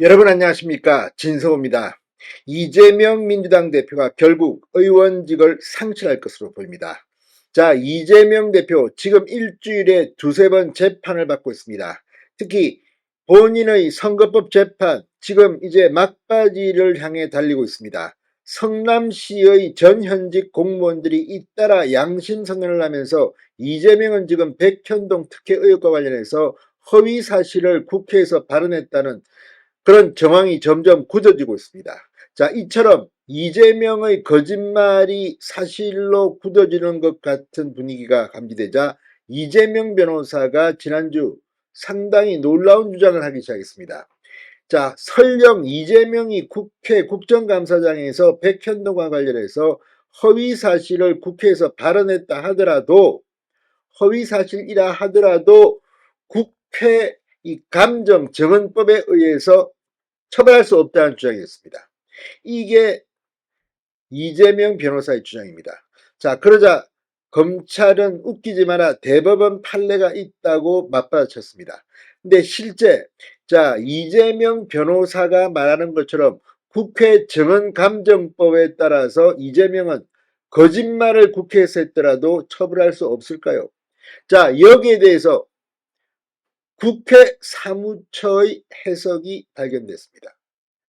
여러분 안녕하십니까, 진성호입니다. 이재명 민주당 대표가 결국 의원직을 상실할 것으로 보입니다. 자, 이재명 대표 지금 일주일에 두세 번 재판을 받고 있습니다. 특히 본인의 선거법 재판 지금 이제 막바지를 향해 달리고 있습니다. 성남시의 전현직 공무원들이 잇따라 양심선언을 하면서 이재명은 지금 백현동 특혜 의혹과 관련해서 허위 사실을 국회에서 발언했다는 그런 정황이 점점 굳어지고 있습니다. 자, 이처럼 이재명의 거짓말이 사실로 굳어지는 것 같은 분위기가 감지되자 이재명 변호사가 지난주 상당히 놀라운 주장을 하기 시작했습니다. 자, 설령 이재명이 국회 국정감사장에서 백현동과 관련해서 허위 사실을 국회에서 발언했다 하더라도, 허위 사실이라 하더라도 국회 이 감정 정언법에 의해서 처벌할 수 없다는 주장이었습니다. 이게 이재명 변호사의 주장입니다. 자, 그러자 검찰은 웃기지 마라 대법원 판례가 있다고 맞받아쳤습니다. 근데 실제 이재명 변호사가 말하는 것처럼 국회 정언감정법에 따라서 이재명은 거짓말을 국회에서 했더라도 처벌할 수 없을까요? 자, 여기에 대해서 국회 사무처의 해석이 발견됐습니다.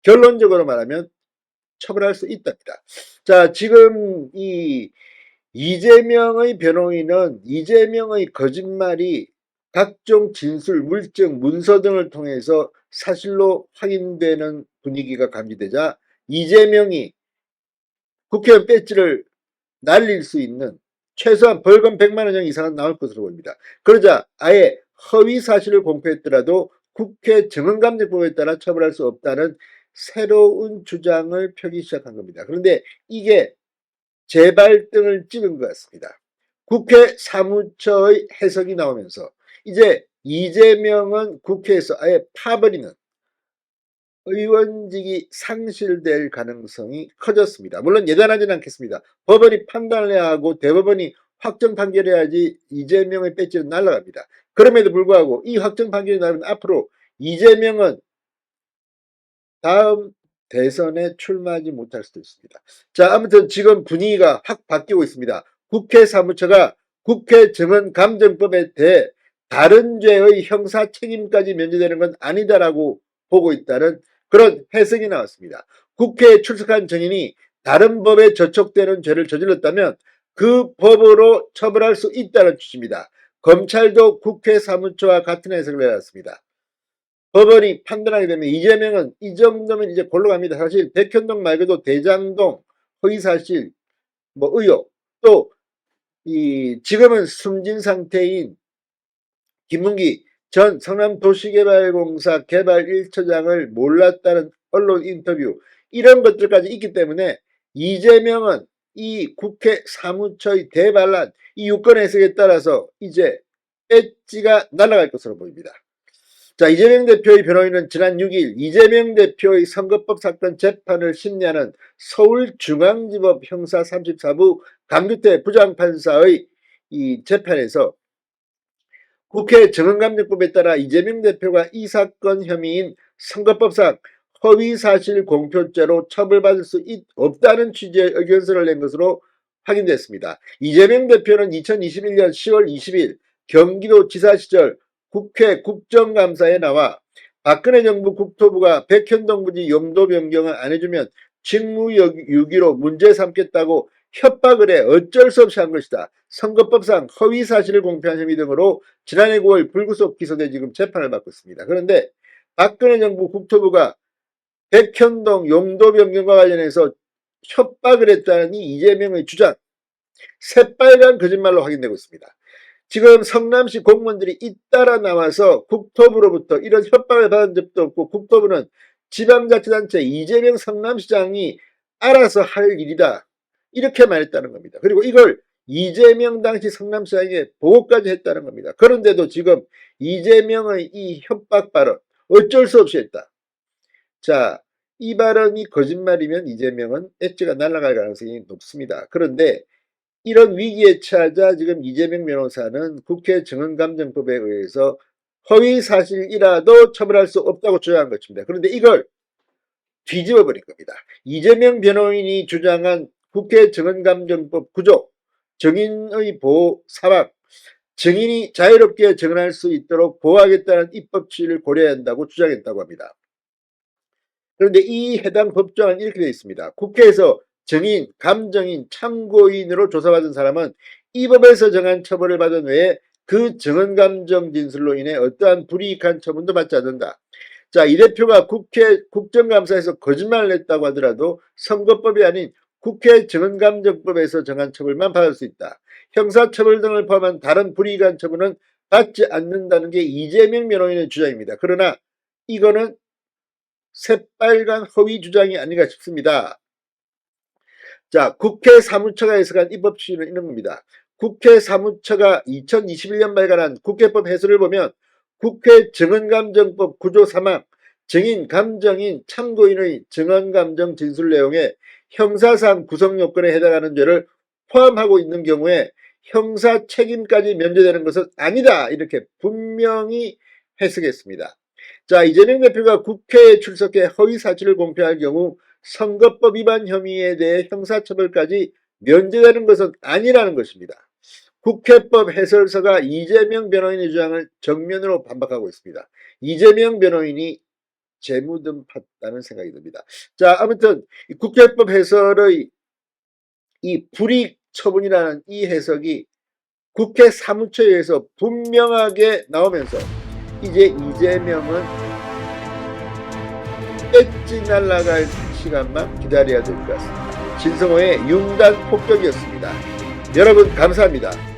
결론적으로 말하면 처벌할 수 있답니다. 자, 지금 이 이재명의 변호인은 이재명의 거짓말이 각종 진술, 물증, 문서 등을 통해서 사실로 확인되는 분위기가 감지되자 이재명이 국회의원 배지를 날릴 수 있는 최소한 벌금 100만 원 이상은 나올 것으로 보입니다. 그러자 아예 허위 사실을 공표했더라도 국회 정언감정법에 따라 처벌할 수 없다는 새로운 주장을 펴기 시작한 겁니다. 그런데 이게 재발등을 찍은 것 같습니다. 국회 사무처의 해석이 나오면서 이제 이재명은 국회에서 아예 파버리는, 의원직이 상실될 가능성이 커졌습니다. 물론 예단하지는 않겠습니다. 법원이 판단을 해야 하고 대법원이 확정 판결해야지 이재명의 배지는 날아갑니다. 그럼에도 불구하고 이 확정 판결이 나면 앞으로 이재명은 다음 대선에 출마하지 못할 수도 있습니다. 자, 아무튼 지금 분위기가 확 바뀌고 있습니다. 국회 사무처가 국회 정언감정법에 대해 다른 죄의 형사 책임까지 면제되는 건 아니다라고 보고 있다는 그런 해석이 나왔습니다. 국회에 출석한 증인이 다른 법에 저촉되는 죄를 저질렀다면 그 법으로 처벌할 수 있다는 취지입니다. 검찰도 국회 사무처와 같은 해석을 내놨습니다. 법원이 판단하게 되면 이재명은 이 정도면 이제 골로 갑니다. 사실 백현동 말고도 대장동 허위사실 의혹, 또 이 지금은 숨진 상태인 김문기 전 성남도시개발공사 개발 1처장을 몰랐다는 언론 인터뷰, 이런 것들까지 있기 때문에 이재명은 이 국회 사무처의 대반란, 이 유권 해석에 따라서 이제 배지가 날아갈 것으로 보입니다. 자, 이재명 대표의 변호인은 지난 6일 이재명 대표의 선거법 사건 재판을 심리하는 서울중앙지법 형사 34부 강규태 부장판사의 이 재판에서 국회 정언감정법에 따라 이재명 대표가 이 사건 혐의인 선거법상 허위사실 공표죄로 처벌받을 수 없다는 취지의 의견서를 낸 것으로 확인됐습니다. 이재명 대표는 2021년 10월 20일 경기도지사 시절 국회 국정감사에 나와 박근혜 정부 국토부가 백현동 부지 용도 변경을 안 해주면 직무유기로 문제 삼겠다고 협박을 해 어쩔 수 없이 한 것이다. 선거법상 허위사실을 공표한 혐의 등으로 지난해 9월 불구속 기소돼 지금 재판을 받고 있습니다. 그런데 박근혜 정부 국토부가 백현동 용도 변경과 관련해서 협박을 했다는 이재명의 주장, 새빨간 거짓말로 확인되고 있습니다. 지금 성남시 공무원들이 잇따라 나와서 국토부로부터 이런 협박을 받은 적도 없고 국토부는 지방자치단체 이재명 성남시장이 알아서 할 일이다, 이렇게 말했다는 겁니다. 그리고 이걸 이재명 당시 성남시장에게 보고까지 했다는 겁니다. 그런데도 지금 이재명의 이 협박 발언 어쩔 수 없이 했다. 자, 이 발언이 거짓말이면 이재명은 엣지가 날아갈 가능성이 높습니다. 그런데 이런 위기에 처하자 지금 이재명 변호사는 국회 정언감정법에 의해서 허위 사실이라도 처벌할 수 없다고 주장한 것입니다. 그런데 이걸 뒤집어 버린 겁니다. 이재명 변호인이 주장한 국회 증언감정법 구조, 증인의 보호 사망, 증인이 자유롭게 증언할 수 있도록 보호하겠다는 입법 취지를 고려해야 한다고 주장했다고 합니다. 그런데 이 해당 법조안은 이렇게 되어 있습니다. 국회에서 증인, 감정인, 참고인으로 조사받은 사람은 이 법에서 정한 처벌을 받은 외에 그 증언감정 진술로 인해 어떠한 불이익한 처분도 받지 않는다. 자, 이 대표가 국회 국정감사에서 거짓말을 했다고 하더라도 선거법이 아닌 국회 증언감정법에서 정한 처벌만 받을 수 있다. 형사처벌 등을 포함한 다른 불이익한 처분은 받지 않는다는 게 이재명 변호인의 주장입니다. 그러나 이거는 새빨간 허위 주장이 아닌가 싶습니다. 자, 국회 사무처가 해석한 입법 취지는 이런 겁니다. 국회 사무처가 2021년 발간한 국회법 해설을 보면 국회 증언감정법 구조 3항 증인, 감정인, 참고인의 증언감정 진술 내용에 형사상 구성 요건에 해당하는 죄를 포함하고 있는 경우에 형사 책임까지 면제되는 것은 아니다. 이렇게 분명히 해석했습니다. 자, 이재명 대표가 국회에 출석해 허위 사실을 공표할 경우 선거법 위반 혐의에 대해 형사처벌까지 면제되는 것은 아니라는 것입니다. 국회법 해설서가 이재명 변호인의 주장을 정면으로 반박하고 있습니다. 이재명 변호인이 재무든 팠다는 생각이 듭니다. 자, 아무튼 국회법 해설의 이 불이익 처분이라는 이 해석이 국회 사무처에 의해서 분명하게 나오면서 이제 이재명은 엣지 날아갈 시간만 기다려야 될 것 같습니다. 진성호의 융단 폭격이었습니다. 여러분 감사합니다.